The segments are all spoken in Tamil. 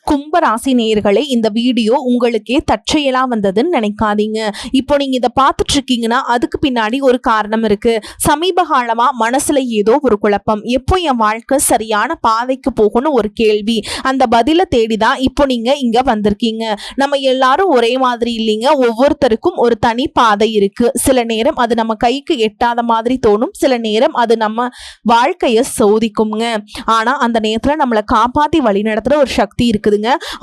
கும்பராசி நேயர்களே, இந்த வீடியோ உங்களுக்கே தற்செயலா வந்ததுன்னு நினைக்காதீங்க. இப்போ நீங்க இதை பார்த்துட்டு இருக்கீங்கன்னா அதுக்கு பின்னாடி ஒரு காரணம் இருக்கு. சமீப காலமா மனசுல ஏதோ ஒரு குழப்பம், எப்போ என் வாழ்க்கை சரியான பாதைக்கு போகணும் ஒரு கேள்வி. அந்த பதில தேடிதான் இப்போ நீங்க இங்க வந்திருக்கீங்க. நம்ம எல்லாரும் ஒரே மாதிரி இல்லைங்க. ஒவ்வொருத்தருக்கும் ஒரு தனி பாதை இருக்கு. சில நேரம் அது நம்ம கைக்கு எட்டாத மாதிரி தோணும், சில நேரம் அது நம்ம வாழ்க்கைய சோதிக்குங்க. ஆனா அந்த நேரத்துல நம்மளை காப்பாத்தி வழி நடத்துற ஒரு சக்தி இருக்குதுங்க.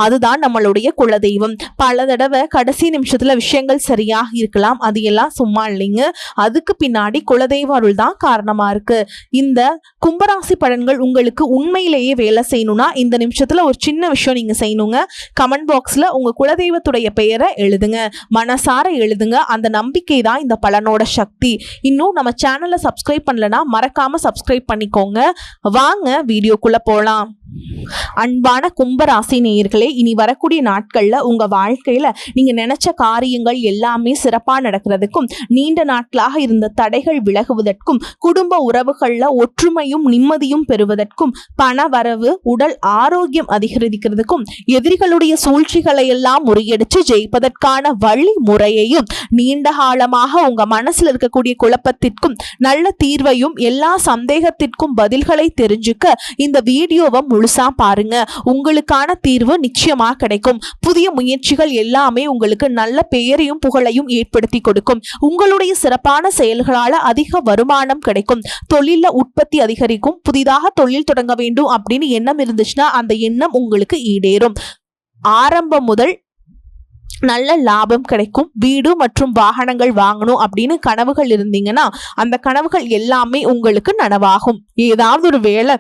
அதுதான் நம்மளுடைய குலதெய்வம். பல தடவை கடைசி நிமிஷத்துல விஷயங்கள் சரியாக இருக்கலாம், அது எல்லாம் சும்மா இல்லைங்க. அதுக்கு பின்னாடி குலதெய்வ அருள் தான் காரணமா இருக்கு. இந்த கும்பராசி பலன்கள் உங்களுக்கு உண்மையிலேயே வேலை செய்யணும்னா இந்த நிமிஷத்துல ஒரு சின்ன விஷயம் நீங்க செய்யணுங்க. கமெண்ட் பாக்ஸ்ல உங்க குலதெய்வத்துடைய பெயரை எழுதுங்க, மனசார எழுதுங்க. அந்த நம்பிக்கை தான் இந்த பலனோட சக்தி. இன்னும் நம்ம சேனலை சப்ஸ்கிரைப் பண்ணலனா மறக்காம சப்ஸ்கிரைப் பண்ணிக்கோங்க. வாங்க வீடியோக்குள்ள போலாம். அன்பான கும்பராசி நேயர்களே, இனி வரக்கூடிய நாட்கள்ல உங்க வாழ்க்கையில நீங்க நினைச்ச காரியங்கள் எல்லாமே சிறப்பா நடக்கிறதுக்கும், நீண்ட நாட்களாக இருந்த தடைகள் விலகுவதற்கும், குடும்ப உறவுகள்ல ஒற்றுமையும் நிம்மதியும் பெறுவதற்கும், பண வரவு, உடல் ஆரோக்கியம் அதிகரிக்கிறதுக்கும், எதிரிகளுடைய சூழ்ச்சிகளை எல்லாம் முறியடிச்சு ஜெயிப்பதற்கான வழிமுறையையும், நீண்ட காலமாக உங்க மனசுல இருக்கக்கூடிய குழப்பத்திற்கும் நல்ல தீர்வையும், எல்லா சந்தேகத்திற்கும் பதில்களை தெரிஞ்சுக்க இந்த வீடியோவை முழுசா பாருங்க. உங்களுக்கான தீர்வு நிச்சயமா கிடைக்கும். புதிய முயற்சிகள் எல்லாமே உங்களுக்கு நல்ல பெயரையும் புகழையும் ஏற்படுத்தி கொடுக்கும். உங்களுடைய சிறப்பான செயல்களால அதிக வருமானம் கிடைக்கும். தொழில உற்பத்தி அதிகரிக்கும். புதிதாக தொழில் தொடங்க வேண்டும் அப்படின்னு எண்ணம் இருந்துச்சுன்னா அந்த எண்ணம் உங்களுக்கு ஈடேறும். ஆரம்பம் முதல் நல்ல லாபம் கிடைக்கும். வீடு மற்றும் வாகனங்கள் வாங்கணும் அப்படின்னு கனவுகள் இருந்தீங்கன்னா அந்த கனவுகள் எல்லாமே உங்களுக்கு நனவாகும். ஏதாவது ஒரு வேலை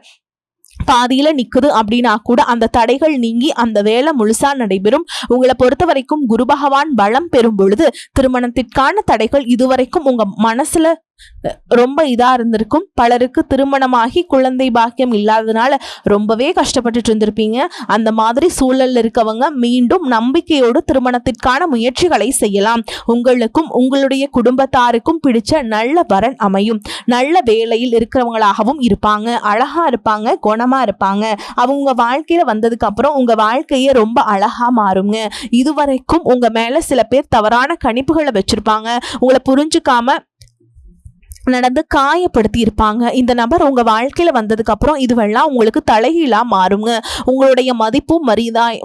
பாதியில நிக்குது அப்படின்னா கூட அந்த தடைகள் நீங்கி அந்த வேலை முழுசா நடைபெறும். உங்களை பொறுத்த வரைக்கும் குரு பகவான் பலம் பெறும் பொழுது திருமணத்திற்கான தடைகள் இதுவரைக்கும் உங்க மனசுல ரொம்ப இதா இருந்திருக்கும். பலருக்கு திருமணமாகி குழந்தை பாக்கியம் இல்லாததுனால ரொம்பவே கஷ்டப்பட்டுட்டு இருந்திருப்பீங்க. அந்த மாதிரி சூழல்ல இருக்கவங்க மீண்டும் நம்பிக்கையோடு திருமணத்திற்கான முயற்சிகளை செய்யலாம். உங்களுக்கும் உங்களுடைய குடும்பத்தாருக்கும் பிடிச்ச நல்ல வரன் அமையும். நல்ல வேலையில் இருக்கிறவங்களாகவும் இருப்பாங்க, அழகா இருப்பாங்க, குணமா இருப்பாங்க. அவங்க வாழ்க்கையில வந்ததுக்கு அப்புறம் உங்க வாழ்க்கையே ரொம்ப அழகா மாறுங்க. இதுவரைக்கும் உங்க மேல சில பேர் தவறான கணிப்புகளை வச்சிருப்பாங்க. உங்களை புரிஞ்சுக்காம நடந்து காயப்படுத்தி இருப்பாங்க. இந்த நபர் உங்க வாழ்க்கையில வந்ததுக்கு அப்புறம் இதுவெல்லாம் உங்களுக்கு தலைகீழா மாறுங்க. உங்களுடைய மதிப்பும்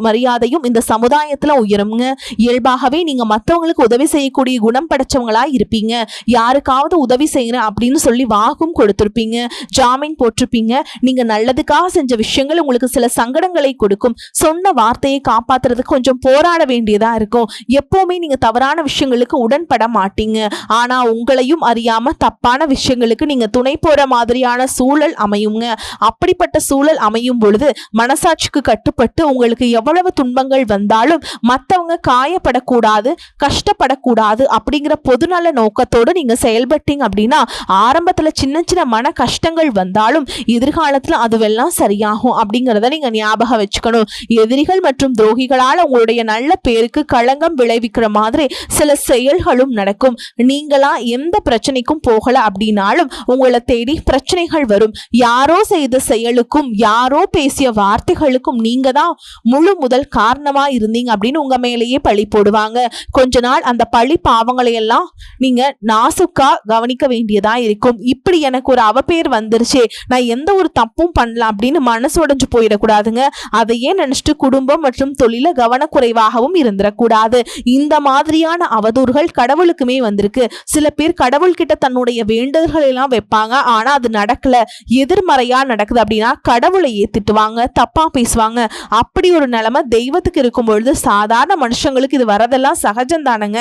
மரியாதையும் இந்த சமுதாயத்துல உயருங்க. இயல்பாகவே நீங்க மற்றவங்களுக்கு உதவி செய்யக்கூடிய குணம் படைச்சவங்களா இருப்பீங்க. யாருக்காவது உதவி செய்யறேன் அப்படின்னு சொல்லி வாக்கும் கொடுத்திருப்பீங்க, ஜாமீன் போட்டிருப்பீங்க. நீங்க நல்லதுக்காக செஞ்ச விஷயங்கள் உங்களுக்கு சில சங்கடங்களை கொடுக்கும். சொன்ன வார்த்தையை காப்பாத்துறதுக்கு கொஞ்சம் போராட வேண்டியதா இருக்கும். எப்பவுமே நீங்க தவறான விஷயங்களுக்கு உடன்பட மாட்டீங்க. ஆனா உங்களையும் அறியாம தப்பா விஷயங்களுக்கு நீங்க துணை போற மாதிரியான சூழல் அமையுங்க. அப்படிப்பட்ட சூழல் அமையும் பொழுது மனசாட்சிக்கு கட்டுப்பட்டு உங்களுக்கு எவ்வளவு துன்பங்கள் வந்தாலும் மற்றவங்க காயப்படக்கூடாது, கஷ்டப்படக்கூடாது அப்படிங்கிற பொதுநல நோக்கத்தோடு நீங்க செயல்பட்டீங்க அப்படின்னா ஆரம்பத்துல சின்ன சின்ன மன கஷ்டங்கள் வந்தாலும் எதிர்காலத்துல அதுவெல்லாம் சரியாகும் அப்படிங்கிறத நீங்க ஞாபகம் வச்சுக்கணும். எதிரிகள் மற்றும் துரோகிகளால் உங்களுடைய நல்ல பேருக்கு களங்கம் விளைவிக்கிற மாதிரி சில செயல்களும் நடக்கும். நீங்களா எந்த பிரச்சனைக்கும் போகல அப்படின்னாலும் உங்களை தேடி பிரச்சனைகள் வரும். யாரோ செய்த செயலுக்கும் யாரோ பேசிய வார்த்தைகளுக்கும் நீங்க தான் முழு முதல் காரணமா இருந்தீங்க அப்படின்னு உங்க மேலேயே பழி போடுவாங்க. கொஞ்ச நாள் அந்த பழி பாவங்களை எல்லாம் நீங்க நாசுக்கா கவனிக்க வேண்டியதா இருக்கும். இப்படி எனக்கு ஒரு அவப்பேர் வந்துருச்சே, நான் எந்த ஒரு தப்பும் பண்ணலாம் அப்படின்னு மனசு உடைஞ்சு போயிடக்கூடாதுங்க. அதையே நினைச்சிட்டு குடும்பம் மற்றும் தொழில கவனக்குறைவாகவும் இருந்துடக்கூடாது. இந்த மாதிரியான அவதூறுகள் கடவுளுக்குமே வந்திருக்கு. சில பேர் கடவுள்கிட்ட தன்னுடைய வேண்டுதல்கள் எல்லாம் வைப்பாங்க, ஆனா அது நடக்கல, எதிர்மறையா நடக்குது அப்படின்னா கடவுளையே திட்டுவாங்க, தப்பா பேசுவாங்க. அப்படி ஒரு நிலைமை தெய்வத்துக்கு இருக்கும் பொழுது சாதாரண மனுஷங்களுக்கு இது வரதெல்லாம் சகஜம் தானங்க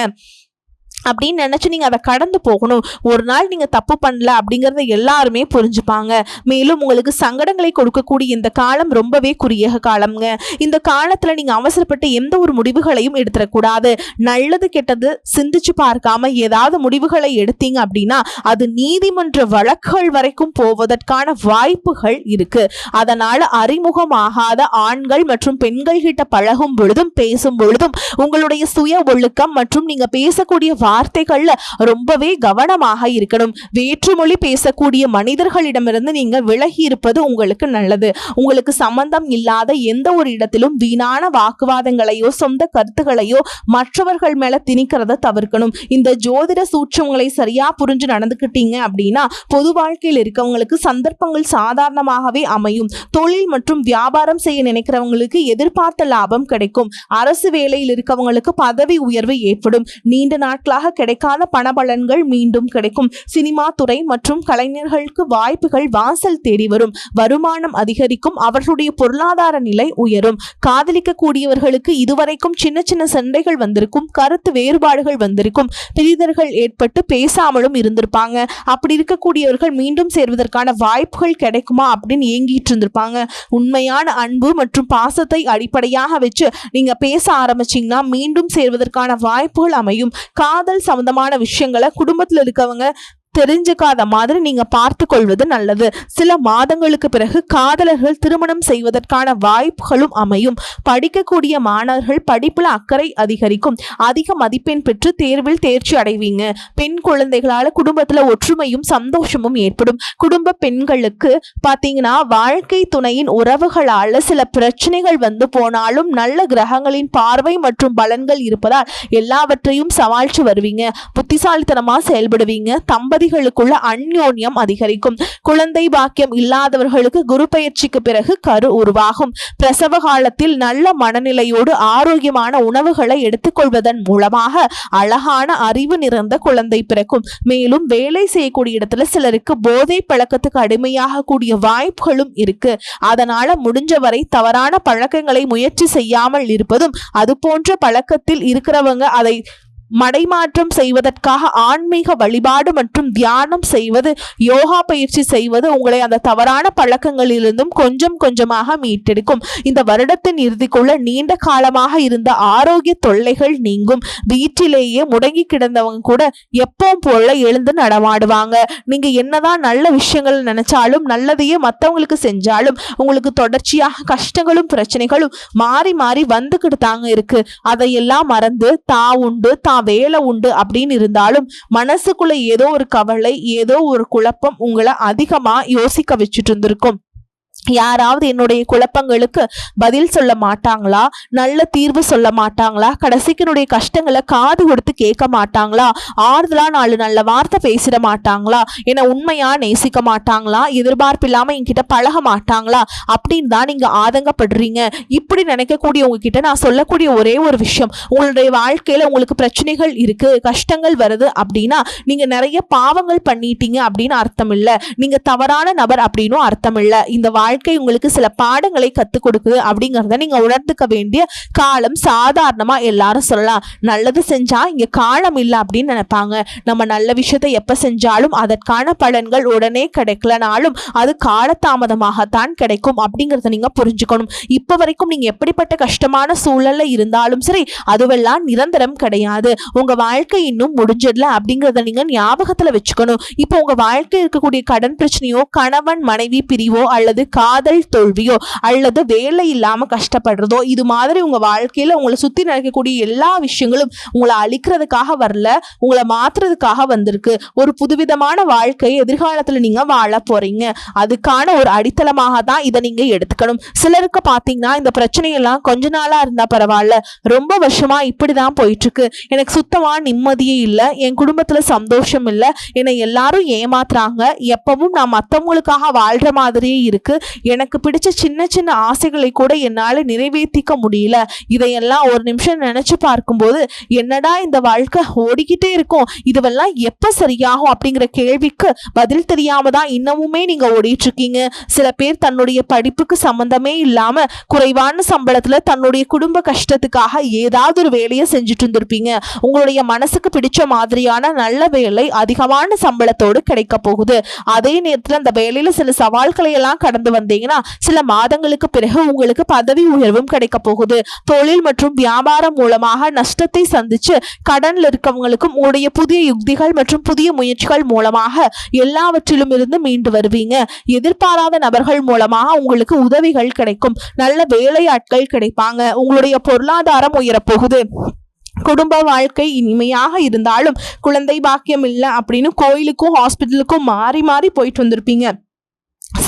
அப்படின்னு நினைச்சு நீங்க அதை கடந்து போகணும். ஒரு நாள் நீங்க தப்பு பண்ணல அப்படிங்கறத எல்லாருமே புரிஞ்சுப்பாங்க. மேலும் உங்களுக்கு சங்கடங்களை கொடுக்கக்கூடிய இந்த காலம் ரொம்பவே குறுகிய காலம்ங்க. இந்த காலத்துல நீங்க அவசரப்பட்டு எந்த ஒரு முடிவுகளையும் எடுத்துடக்கூடாது. நல்லது கெட்டது சிந்திச்சு பார்க்காம ஏதாவது முடிவுகளை எடுத்தீங்க அப்படின்னா அது நீதிமன்ற வழக்குகள் வரைக்கும் போவதற்கான வாய்ப்புகள் இருக்கு. அதனால அறிமுகமாகாத ஆண்கள் மற்றும் பெண்கள் கிட்ட பழகும் பொழுதும் பேசும் பொழுதும் உங்களுடைய சுய ஒழுக்கம் மற்றும் நீங்க பேசக்கூடிய வார்த்தைகள்ல ரொம்பவே கவனமாக இருக்கணும். வேற்றுமொழி பேசக்கூடிய மனிதர்களிடமிருந்து நீங்க விலகி இருப்பது உங்களுக்கு நல்லது. உங்களுக்கு சம்பந்தம் இல்லாத எந்த ஒரு இடத்திலும் வீணான வாக்குவாதங்களையோ சொந்த கருத்துக்களையோ மற்றவர்கள் மேல திணிக்கிறத தவிர்க்கணும். இந்த ஜோதிட சூட்சங்களை சரியா புரிஞ்சு நடந்துக்கிட்டீங்க அப்படின்னா பொது வாழ்க்கையில் இருக்கவங்களுக்கு சந்தர்ப்பங்கள் சாதாரணமாகவே அமையும். தொழில் மற்றும் வியாபாரம் செய்ய நினைக்கிறவங்களுக்கு எதிர்பார்த்த லாபம் கிடைக்கும். அரசு வேலையில் இருக்கவங்களுக்கு பதவி உயர்வு ஏற்படும். நீண்ட நாட்களாக கிடைக்காத பணபலன்கள் மீண்டும் கிடைக்கும். சினிமா துறை மற்றும் கலைஞர்களுக்கு வாய்ப்புகள் வாசல் தேடி வரும். வருமானம் அதிகரிக்கும். அவர்களுடைய பொருளாதார நிலை உயரும். காதலிக்க கூடியவர்களுக்கு இதுவரைக்கும் சின்ன சின்ன சண்டைகள் வந்திருக்கும். கருத்து வேறுபாடுகள் வந்திருக்கும். பிரிதர்கள் ஏற்பட்டு பேசாமலும் இருந்திருப்பாங்க. அப்படி இருக்கக்கூடியவர்கள் மீண்டும் சேர்வதற்கான வாய்ப்புகள் கிடைக்குமா அப்படின்னு ஏங்கிட்டு இருந்திருப்பாங்க. உண்மையான அன்பு மற்றும் பாசத்தை அடிப்படையாக வச்சு நீங்க பேச ஆரம்பிச்சீங்கன்னா மீண்டும் சேர்வதற்கான வாய்ப்புகள் அமையும். காதல் சம்பந்தமான விஷயங்களை குடும்பத்தில் இருக்கவங்க தெரிஞ்சுக்காத மாதிரி நீங்க பார்த்து கொள்வது நல்லது. சில மாதங்களுக்கு பிறகு காதலர்கள் திருமணம் செய்வதற்கான வாய்ப்புகளும் அமையும். படிக்கக்கூடிய மாணவர்கள் படிப்புல அக்கறை அதிகரிக்கும். அதிக மதிப்பெண் பெற்று தேர்வில் தேர்ச்சி அடைவீங்க. பெண் குழந்தைகளால குடும்பத்துல ஒற்றுமையும் சந்தோஷமும் ஏற்படும். குடும்ப பெண்களுக்கு பாத்தீங்கன்னா வாழ்க்கை துணையின் உறவுகளால சில பிரச்சனைகள் வந்து போனாலும் நல்ல கிரகங்களின் பார்வை மற்றும் பலன்கள் இருப்பதால் எல்லாவற்றையும் சமாளிச்சு வருவீங்க. புத்திசாலித்தனமா செயல்படுவீங்க. தம்பதிகளுக்குள்ள அந்யோன்யம் அதிகரிக்கும். குழந்தை பாக்கியம் இல்லாதவர்களுக்கு குரு பயிற்சிக்கு பிறகு கரு உருவாகும். பிரசவ காலத்தில் நல்ல மனநிலையோடு ஆரோக்கியமான உணவுகளை எடுத்துக்கொள்வதன் மூலமாக அழகான அறிவு நிறைந்த குழந்தை பிறக்கும். மேலும் வேலை செய்யக்கூடிய இடத்துல சிலருக்கு போதை பழக்கத்துக்கு அடிமையாக கூடிய வாய்ப்புகளும் இருக்கு. அதனால முடிஞ்சவரை தவறான பழக்கங்களை முயற்சி செய்யாமல் இருப்பதும், அது போன்ற பழக்கத்தில் இருக்கிறவங்க அதை மடைமாற்றம் செய்வதற்காக ஆன்மீக வழிபாடு மற்றும் தியானம் செய்வது, யோகா பயிற்சி செய்வது உங்களை அந்த தவறான பழக்கங்களிலிருந்தும் கொஞ்சம் கொஞ்சமாக மீட்டெடுக்கும். இந்த வருடத்தின் இறுதிக்குள்ள நீண்ட காலமாக இருந்த ஆரோக்கிய தொல்லைகள் நீங்கும். வீட்டிலேயே முடங்கி கிடந்தவங்க கூட எப்பவும் போல எழுந்து நடமாடுவாங்க. நீங்க என்னதான் நல்ல விஷயங்கள் நினைச்சாலும், நல்லதையே மற்றவங்களுக்கு செஞ்சாலும் உங்களுக்கு தொடர்ச்சியாக கஷ்டங்களும் பிரச்சனைகளும் மாறி மாறி வந்துக்கிட்டு தாங்க இருக்கு. அதையெல்லாம் மறந்து உண்டு வேலை உண்டு அப்படின்னு இருந்தாலும் மனசுக்குள்ள ஏதோ ஒரு கவலை, ஏதோ ஒரு குழப்பம் உங்களை அதிகமா யோசிக்க வச்சுட்டு இருந்திருக்கும். யாராவது என்னுடைய குழப்பங்களுக்கு பதில் சொல்ல மாட்டாங்களா? நல்ல தீர்வு சொல்ல மாட்டாங்களா? கடைசிக்கு என்னுடைய கஷ்டங்களை காது கொடுத்து கேட்க மாட்டாங்களா? ஆறுதலா 4 நல்ல வார்த்தை பேசிட மாட்டாங்களா? என்னை உண்மையா நேசிக்க மாட்டாங்களா? எதிர்பார்ப்பு இல்லாம என்கிட்ட பழக மாட்டாங்களா? அப்படின்னு தான் நீங்க ஆதங்கப்படுறீங்க. இப்படி நினைக்கக்கூடிய உங்ககிட்ட நான் சொல்லக்கூடிய ஒரே ஒரு விஷயம், உங்களுடைய வாழ்க்கையில உங்களுக்கு பிரச்சனைகள் இருக்கு, கஷ்டங்கள் வருது அப்படின்னா நீங்க நிறைய பாவங்கள் பண்ணிட்டீங்க அப்படின்னு அர்த்தம் இல்ல. நீங்க தவறான நபர் அப்படின்னும் அர்த்தம் இல்ல. இந்த வாழ்க்கை உங்களுக்கு சில பாடங்களை கத்துக் கொடுக்குது அப்படிங்கறத நீங்க உணர்ந்துக்க வேண்டிய காலம் சாதாரணமா எல்லாரும் சொல்லலாம். நல்லது செஞ்சா இங்க காலம் இல்லை அப்படின்னு நினைப்பாங்க. நம்ம நல்ல விஷயத்தை எப்ப செஞ்சாலும் அதற்கான பலன்கள் உடனே கிடைக்கலனாலும் அது காலதாமதமாகத்தான் கிடைக்கும் அப்படிங்கறத நீங்க புரிஞ்சுக்கணும். இப்ப வரைக்கும் நீங்க எப்படிப்பட்ட கஷ்டமான சூழல்ல இருந்தாலும் சரி, அதுவெல்லாம் நிரந்தரம் கிடையாது. உங்க வாழ்க்கை இன்னும் முடிஞ்சிடல அப்படிங்கறத நீங்க ஞாபகத்துல வச்சுக்கணும். இப்போ உங்க வாழ்க்கை இருக்கக்கூடிய கடன் பிரச்சனையோ, கணவன் மனைவி பிரிவோ, அல்லது காதல் தோல்வியோ, அல்லது வேலை இல்லாம கஷ்டப்படுறதோ, இது மாதிரி உங்க வாழ்க்கையில உங்களை சுத்தி நடக்கக்கூடிய எல்லா விஷயங்களும் உங்களை அழிக்கிறதுக்காக வரல, உங்களை மாத்துறதுக்காக வந்திருக்கு. ஒரு புதுவிதமான வாழ்க்கையை எதிர்காலத்துல நீங்க வாழ போறீங்க. அதுக்கான ஒரு அடித்தளமாக தான் இதை நீங்க எடுத்துக்கணும். சிலருக்கு பாத்தீங்கன்னா இந்த பிரச்சனையெல்லாம் கொஞ்ச நாளா இருந்தா பரவாயில்ல, ரொம்ப வருஷமா இப்படிதான் போயிட்டு இருக்கு, எனக்கு சுத்தமா நிம்மதியே இல்லை, என் குடும்பத்துல சந்தோஷம் இல்லை, என்னை எல்லாரும் ஏமாத்துறாங்க, எப்பவும் நான் மத்தவங்களுக்காக வாழ்ற மாதிரியே இருக்கு, எனக்கு பிடிச்ச சின்ன சின்ன ஆசைகளை கூட என்னால நிறைவேற்றிக்க முடியல, இதையெல்லாம் ஒரு நிமிஷம் நினைச்சு பார்க்கும்போது என்னடா இந்த வாழ்க்கை ஓடிக்கிட்டே இருக்கும், இதுவெல்லாம் எப்ப சரியாகும் அப்படிங்கிற கேள்விக்கு பதில் தெரியாம தான் இன்னமுமே நீங்க ஓடிட்டு இருக்கீங்க. சில பேர் தன்னுடைய படிப்புக்கு சம்பந்தமே இல்லாம குறைவான சம்பளத்துல தன்னுடைய குடும்ப கஷ்டத்துக்காக ஏதாவது ஒரு வேலையை செஞ்சுட்டு இருந்திருப்பீங்க. உங்களுடைய மனசுக்கு பிடிச்ச மாதிரியான நல்ல வேலை அதிகமான சம்பளத்தோடு கிடைக்க போகுது. அதே நேரத்துல அந்த வேலையில சில சவால்களை எல்லாம் கடந்து வந்தீங்கன்னா சில மாதங்களுக்கு பிறகு உங்களுக்கு பதவி உயர்வும் கிடைக்க போகுது. தொழில் மற்றும் வியாபாரம் மூலமாக நஷ்டத்தை சந்திச்சு கடன்ல இருக்கவங்களுக்கும் உங்களுடைய புதிய யுக்திகள் மற்றும் புதிய முயற்சிகள் மூலமாக எல்லாவற்றிலும் இருந்து மீண்டு வருவீங்க. எதிர்பாராத நபர்கள் மூலமாக உங்களுக்கு உதவிகள் கிடைக்கும். நல்ல வேலையாட்கள் கிடைப்பாங்க. உங்களுடைய பொருளாதாரம் உயரப்போகுது. குடும்ப வாழ்க்கை இனிமையாக இருந்தாலும் குழந்தை பாக்கியம் இல்லை அப்படின்னு கோயிலுக்கும் ஹாஸ்பிட்டலுக்கும் மாறி மாறி போயிட்டு வந்திருப்பீங்க.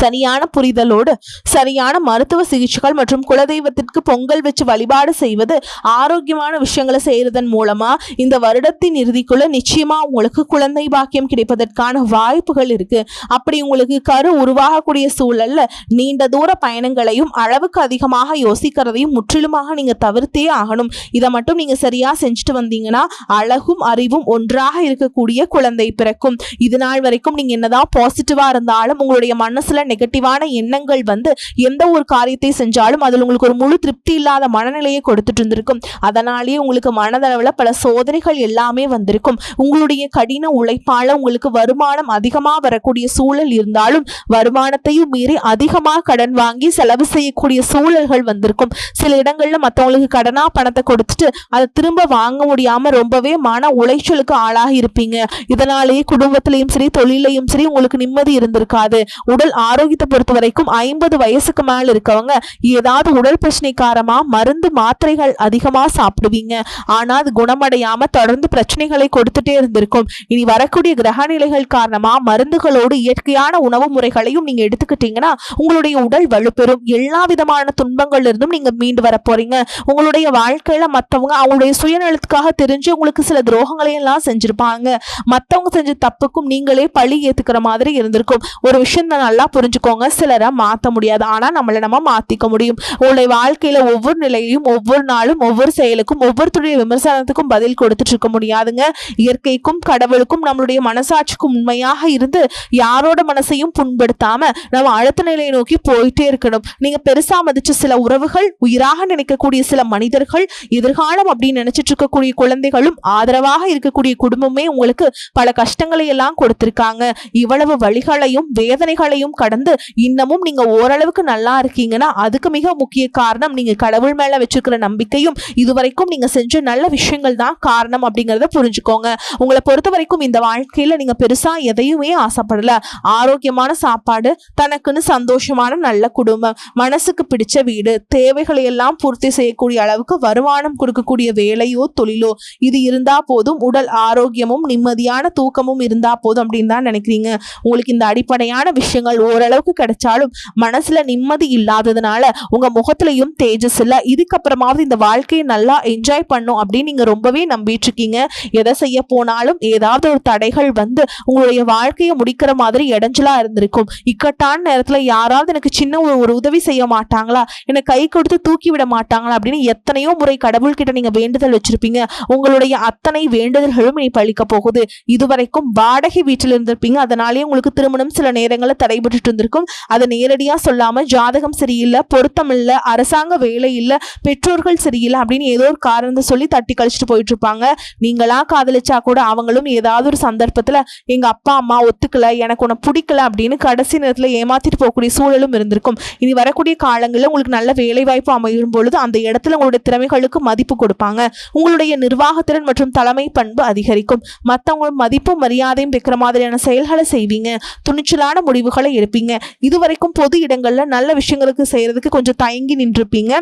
சரியான புரிதலோடு சரியான மருத்துவ சிகிச்சைகள் மற்றும் குலதெய்வத்திற்கு பொங்கல் வச்சு வழிபாடு செய்வது, ஆரோக்கியமான விஷயங்களை செய்யறதன் மூலமா இந்த வருடத்தின் இறுதிக்குள்ள நிச்சயமா உங்களுக்கு குழந்தை பாக்கியம் கிடைப்பதற்கான வாய்ப்புகள் இருக்கு. அப்படி உங்களுக்கு கரு உருவாகக்கூடிய சூழல்ல நீண்ட தூர பயணங்களையும் அளவுக்கு அதிகமாக யோசிக்கிறதையும் முற்றிலுமாக நீங்க தவிர்த்தே ஆகணும். இதை மட்டும் நீங்க சரியா செஞ்சுட்டு வந்தீங்கன்னா அழகும் அறிவும் ஒன்றாக இருக்கக்கூடிய குழந்தை பிறக்கும். இது நாள் வரைக்கும் நீங்க என்னதான் பாசிட்டிவா இருந்தாலும் உங்களுடைய மனசு நெகட்டிவான எண்ணங்கள் வந்து எந்த ஒரு காரியத்தை செஞ்சாலும் அதில் உங்களுக்கு ஒரு முழு திருப்தி இல்லாத மனநிலையை கொடுத்துட்டு இருந்திருக்கும். அதனாலேயே உங்களுக்கு மனதளவில் பல சோதனைகள் எல்லாமே வந்திருக்கும். உங்களுடைய கடின உழைப்பால உங்களுக்கு வருமானம் அதிகமாக வரக்கூடிய சூழல் இருந்தாலும் வருமானத்தையும் மீறி அதிகமாக கடன் வாங்கி செலவு செய்யக்கூடிய சூழல்கள் வந்திருக்கும். சில இடங்கள்ல மற்றவங்களுக்கு கடனா பணத்தை கொடுத்துட்டு அதை திரும்ப வாங்க முடியாம ரொம்பவே மன உளைச்சலுக்கு ஆளாகி இருப்பீங்க. இதனாலேயே குடும்பத்திலையும் சரி தொழிலையும் சரி உங்களுக்கு நிம்மதி இருந்திருக்காது. உடல் ஆரோக்கியத்தை பொறுத்த வரைக்கும் 50 வயசுக்கு மேல இருக்கவங்க ஏதாவது உடல் பிரச்சனை காரணமா மருந்து மாத்திரைகள் அதிகமா சாப்பிடுவீங்க. ஆனா அது குணமடையாம தொடர்ந்து பிரச்சனைகளை கொடுத்துட்டே இருந்திருக்கும். இனி வரக்கூடிய கிரக நிலைகள் காரணமா மருந்துகளோடு இயற்கையான உணவு முறைகளையும் நீங்க எடுத்துக்கிட்டீங்கன்னா உங்களுடைய உடல் வலுப்பெறும். எல்லா விதமான துன்பங்கள்ல இருந்தும் நீங்க மீண்டு வர போறீங்க. உங்களுடைய வாழ்க்கையில மத்தவங்க அவங்களுடைய சுயநலத்துக்காக தெரிஞ்சு உங்களுக்கு சில துரோகங்களை எல்லாம் செஞ்சிருப்பாங்க. மத்தவங்க செஞ்ச தப்புக்கும் நீங்களே பழி ஏத்துக்கிற மாதிரி இருந்திருக்கும். ஒரு விஷயம் நல்லா புரிஞ்சுக்கோங்க, சிலரை மாற்ற முடியாது, ஆனா நம்மளை நம்ம மாத்திக்க முடியும். உங்களுடைய வாழ்க்கையில ஒவ்வொரு நிலையிலும் ஒவ்வொரு நாளும் ஒவ்வொரு செயலுக்கும் ஒவ்வொருத்தருடைய விமர்சனத்துக்கும் பதில் கொடுத்துட்டு இருக்க முடியாதுங்க. இயற்கைக்கும் கடவுளுக்கும் நம்மளுடைய மனசாட்சிக்கும் உண்மையாக இருந்து யாரோட மனசையும் புண்படுத்தாம நம்ம அடுத்த நிலையை நோக்கி போயிட்டே இருக்கணும். நீங்க பெருசா மதிச்ச சில உறவுகள், உயிராக நினைக்கக்கூடிய சில மனிதர்கள், எதிர்காலம் அப்படின்னு நினைச்சிட்டு இருக்கக்கூடிய குழந்தைகளும் ஆதரவாக இருக்கக்கூடிய குடும்பமே உங்களுக்கு பல கஷ்டங்களை எல்லாம் கொடுத்திருக்காங்க. இவ்வளவு வழிகளையும் வேதனைகளையும் கடந்து இன்னமும் நீங்க ஓரளவுக்கு நல்லா இருக்கீங்கன்னா அதுக்கு மிக முக்கிய காரணம் நீங்க கடவுள் மேல வச்சிருக்கிற நம்பிக்கையும் இதுவரைக்கும் நீங்க செஞ்ச நல்ல விஷயங்கள் தான் காரணம் அப்படிங்கறத புரிஞ்சுக்கோங்க. உங்களை பொறுத்த வரைக்கும் இந்த வாழ்க்கையில நீங்க பெருசா எதையுமே ஆசைப்படல. ஆரோக்கியமான சாப்பாடு, தனக்குன்னு சந்தோஷமான நல்ல குடும்பம், மனசுக்கு பிடிச்ச வீடு, தேவைகளை எல்லாம் பூர்த்தி செய்யக்கூடிய அளவுக்கு வருமானம் கொடுக்கக்கூடிய வேலையோ தொழிலோ இது இருந்தா போதும். உடல் ஆரோக்கியமும் நிம்மதியான தூக்கமும் இருந்தா போதும் அப்படின்னு தான் நினைக்கிறீங்க. உங்களுக்கு இந்த அடிப்படையான விஷயங்கள் ஓரளவுக்கு கிடைச்சாலும் மனசுல நிம்மதி இல்லாததுனால உங்க முகத்திலையும் தேஜஸ் இல்ல. இதுக்கப்புறமாவது இந்த வாழ்க்கையை நல்லா என்ஜாய் பண்ணும் அப்படின்னு நீங்க ரொம்பவே நம்பிட்டு இருக்கீங்க. எதை செய்ய போனாலும் ஏதாவது ஒரு தடைகள் வந்து உங்களுடைய வாழ்க்கையை முடிக்கிற மாதிரி இடைஞ்சலா இருந்திருக்கும். இக்கட்டான நேரத்துல யாராவது எனக்கு சின்ன ஒரு உதவி செய்ய மாட்டாங்களா, என்னை கை கொடுத்து தூக்கி விட மாட்டாங்களா அப்படின்னு எத்தனையோ முறை கடவுள் கிட்ட நீங்க வேண்டுதல் வச்சிருப்பீங்க. உங்களுடைய அத்தனை வேண்டுதல்களும் இனி பழிக்க போகுது. இதுவரைக்கும் வாடகை வீட்டில் இருந்திருப்பீங்க. அதனாலேயே உங்களுக்கு திருமணம் சில நேரங்களில் தடைபட்டு இருந்திருக்கும். அதை நேரடியா சொல்லாம ஜாதகம் சரியில்லை, பொருத்தம் இல்லை, அரசாங்க வேலை இல்லை, பெற்றோர்கள் சரியில்லை அப்படின்னு ஏதோ ஒரு காரணத்தை சொல்லி தட்டி கழிச்சுட்டு போயிட்டு இருப்பாங்க. நீங்களா காதலிச்சா கூட அவங்களும் ஏதாவது ஒரு சந்தர்ப்பத்துல எங்க அப்பா அம்மா ஒத்துக்கல, எனக்கு உன்னை பிடிக்கல அப்படின்னு கடைசி நேரத்துல ஏமாத்திட்டு போகக்கூடிய சூழலும் இருந்திருக்கும். இனி வரக்கூடிய காலங்களில் உங்களுக்கு நல்ல வேலை வாய்ப்பு அமையும் பொழுது அந்த இடத்துல உங்களுடைய திறமைகளுக்கு மதிப்பு கொடுப்பாங்க. உங்களுடைய நிர்வாகத்திறன் மற்றும் தலைமை பண்பு அதிகரிக்கும். மற்றவங்க மதிப்பும் மரியாதையும் வைக்கிற மாதிரியான செயல்களை செய்வீங்க. துணிச்சலான முடிவுகளை எடுப்பீங்க. இதுவரைக்கும் பொது இடங்கள்ல நல்ல விஷயங்களுக்கு செய்யறதுக்கு கொஞ்சம் தயங்கி நின்றுப்பீங்க.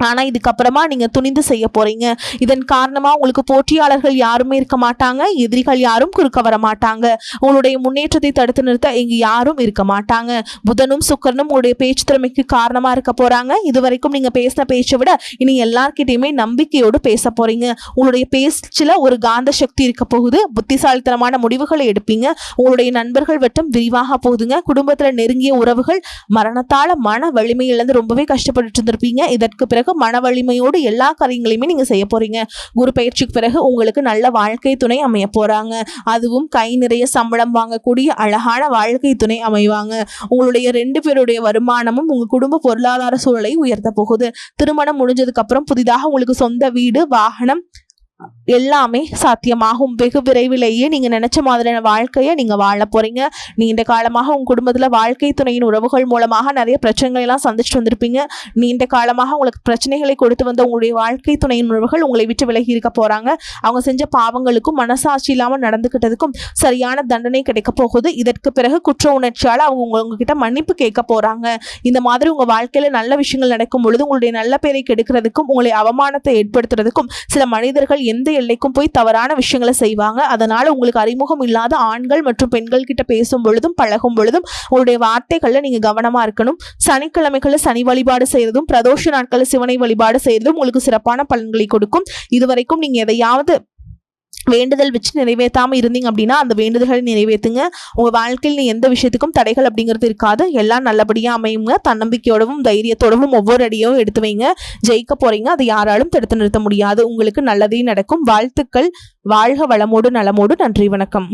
ஆனா இதுக்கப்புறமா நீங்க துணிந்து செய்ய போறீங்க. இதன் காரணமா உங்களுக்கு போட்டியாளர்கள் யாருமே இருக்க மாட்டாங்க, எதிரிகள் யாரும் குறுக்க வர மாட்டாங்க. உங்களுடைய முன்னேற்றத்தை தடுத்து நிறுத்த இங்க யாரும் இருக்க மாட்டாங்க. புதனும் சுக்கிரனும் உங்களுடைய பேச்சு திறமைக்கு காரணமா இருக்க போறாங்க. இதுவரைக்கும் நீங்க பேசின பேச்சை விட இனி எல்லார்கிட்டையுமே நம்பிக்கையோடு பேச போறீங்க. உங்களுடைய பேச்சுல ஒரு காந்த சக்தி இருக்க போகுது. புத்திசாலித்தனமான முடிவுகளை எடுப்பீங்க. உங்களுடைய நண்பர்கள் வட்டம் விரிவாக போகுதுங்க. குடும்பத்துல நெருங்கிய உறவுகள் மரணத்தால மன வலிமை இழந்து ரொம்பவே கஷ்டப்பட்டு இருந்திருப்பீங்க. இதற்கு பிறகு மன வலிமையோடு எல்லா காரியங்களையுமே நீங்க செய்ய போறீங்க. குரு பயிற்சிக்கு பிறகு உங்களுக்கு நல்ல வாழ்க்கை துணை அமைய போறாங்க. அதுவும் கை நிறைய சம்பளம் வாங்கக்கூடிய அழகான வாழ்க்கை துணை அமைவாங்க. உங்களுடைய 2 பேருடைய வருமானமும் உங்க குடும்ப பொருளாதார சூழலை உயர்த்த போகுது. திருமணம் முடிஞ்சதுக்கு அப்புறம் புதிதாக உங்களுக்கு சொந்த வீடு, வாகனம் எல்லாமே சாத்தியமாகும். வெகு விரைவிலேயே நீங்க நினைச்ச மாதிரியான வாழ்க்கையை நீங்க வாழ போறீங்க. நீண்ட காலமாக உங்க குடும்பத்துல வாழ்க்கை துணையின் உறவுகள் மூலமாக நிறைய பிரச்சனைகள் எல்லாம் சந்திச்சுட்டு வந்திருப்பீங்க. நீண்ட காலமாக உங்களுக்கு பிரச்சனைகளை கொடுத்து வந்த உங்களுடைய வாழ்க்கை துணையின் உறவுகள் உங்களை விட்டு விலகி இருக்க போறாங்க. அவங்க செஞ்ச பாவங்களுக்கும் மனசாட்சி இல்லாமல் நடந்துகிட்டதுக்கும் சரியான தண்டனை கிடைக்க போகுது. இதற்கு பிறகு குற்ற உணர்ச்சியால அவங்க உங்ககிட்ட மன்னிப்பு கேட்க போறாங்க. இந்த மாதிரி உங்க வாழ்க்கையில நல்ல விஷயங்கள் நடக்கும் பொழுது உங்களுடைய நல்ல பேரை கெடுக்கிறதுக்கும் உங்களுடைய அவமானத்தை ஏற்படுத்துறதுக்கும் சில மனிதர்கள் எந்த எல்லைக்கும் போய் தவறான விஷயங்களை செய்வாங்க. அதனால உங்களுக்கு அறிமுகம் இல்லாத ஆண்கள் மற்றும் பெண்கள் கிட்ட பேசும் பொழுதும் பழகும் பொழுதும் உங்களுடைய வார்த்தைகள்ல நீங்க கவனமா இருக்கணும். சனிக்கிழமைகள்ல சனி வழிபாடு செய்யறதும் பிரதோஷ நாட்கள்ல சிவனை வழிபாடு செய்யறதும் உங்களுக்கு சிறப்பான பலன்களை கொடுக்கும். இதுவரைக்கும் நீங்க எதையாவது வேண்டுதல் வச்சு நிறைவேற்றாம இருந்தீங்க அப்படின்னா அந்த வேண்டுதல்களை நிறைவேற்றுங்க. உங்க வாழ்க்கையில் எந்த விஷயத்துக்கும் தடைகள் அப்படிங்கிறது இருக்காது. எல்லாம் நல்லபடியா அமையுங்க. தன்னம்பிக்கையோடவும் தைரியத்தோடவும் ஒவ்வொரு அடியும் எடுத்து வைங்க. ஜெயிக்க போறீங்க. அதை யாராலும் தடுத்து நிறுத்த முடியாது. உங்களுக்கு நல்லதே நடக்கும். வாழ்த்துக்கள். வாழ்க வளமோடு நலமோடு. நன்றி, வணக்கம்.